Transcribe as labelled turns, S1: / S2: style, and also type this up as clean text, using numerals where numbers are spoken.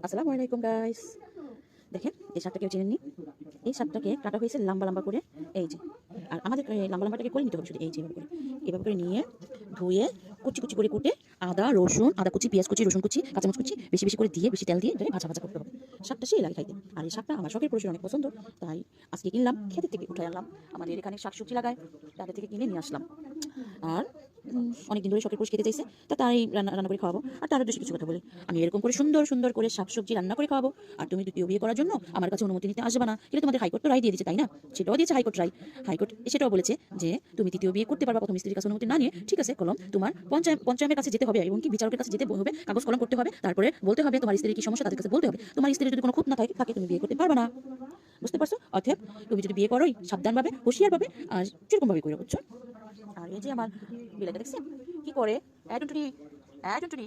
S1: আসসালামু আলাইকুম গাইস। দেখেন এই শাকটা কেউ চেনেননি। এই শাকটাকে কাটা হয়েছে লম্বা লম্বা করে, এই যে। আর আমাদের লম্বা লম্বাটাকে করে নিতে হবে শুধু, এই যে এভাবে করে নিয়ে ধুয়ে কুচি কুচি করে কুটে আদা রসুন, আদা কুচি, পেঁয়াজ কুচি, রসুন কুচি, কাঁচামরিচ কুচি বেশি বেশি করে দিয়ে, বেশি তেল দিয়ে এটাকে ভাজা ভাজা করতে হবে। শাকটা সেই লাগে খাইতে। আর এই শাকটা আমার শখের পুরুষের অনেক পছন্দ, তাই আজকে কিনলাম, ক্ষেতের থেকে উঠে আনলাম। আমাদের এখানে শাকসবজি লাগায়, তাদের থেকে কিনে নিয়ে আসলাম। আর অনেকদিন ধরে শখের পুরুষ খেতে চাইছে, তা তাই রান্না রান্না করে খাওয়াবো। আর তার উদ্দেশ্যে কিছু কথা বলি, আমি এরকম করে সুন্দর সুন্দর করে শাকসবজি রান্না করে খাওয়াবো। আর তুমি দ্বিতীয় বিয়ে করার জন্য আমার কাছে অনুমতি নিতে আসবে না, কিন্তু তোমাদের হাইকোর্ট তো রায় দিয়ে দিয়েছে, তাই না? সেটাও দিয়েছে হাইকোর্ট রায়। হাইকোর্ট সেটাও বলেছে যে তুমি তৃতীয় বিয়ে করতে পারবা প্রথম স্ত্রীর কাছে অনুমতি না নিয়ে। ঠিক আছে, কলম তোমার পঞ্চায়েতের কাছে যেতে হবে, এবং কি বিচারকের কাছে যেতে হবে, কাগজ কলম করতে হবে, তারপরে বলতে হবে তোমার স্ত্রীর কি সমস্যা, তাদের কাছে বলতে হবে। তোমার স্ত্রীর যদি কোনো খুঁত না থাকে তুমি বিয়ে করতে পারবে না। বুঝতে পারছো? অর্থাৎ তুমি যদি বিয়ে করোই সাবধানভাবে, হুঁশিয়ারভাবে, আর সেরকমভাবে করে, বুঝছো? আর এই যে আমার বিলাইটা দেখছেন কি করে, টুনটুনি, টুনটুনি।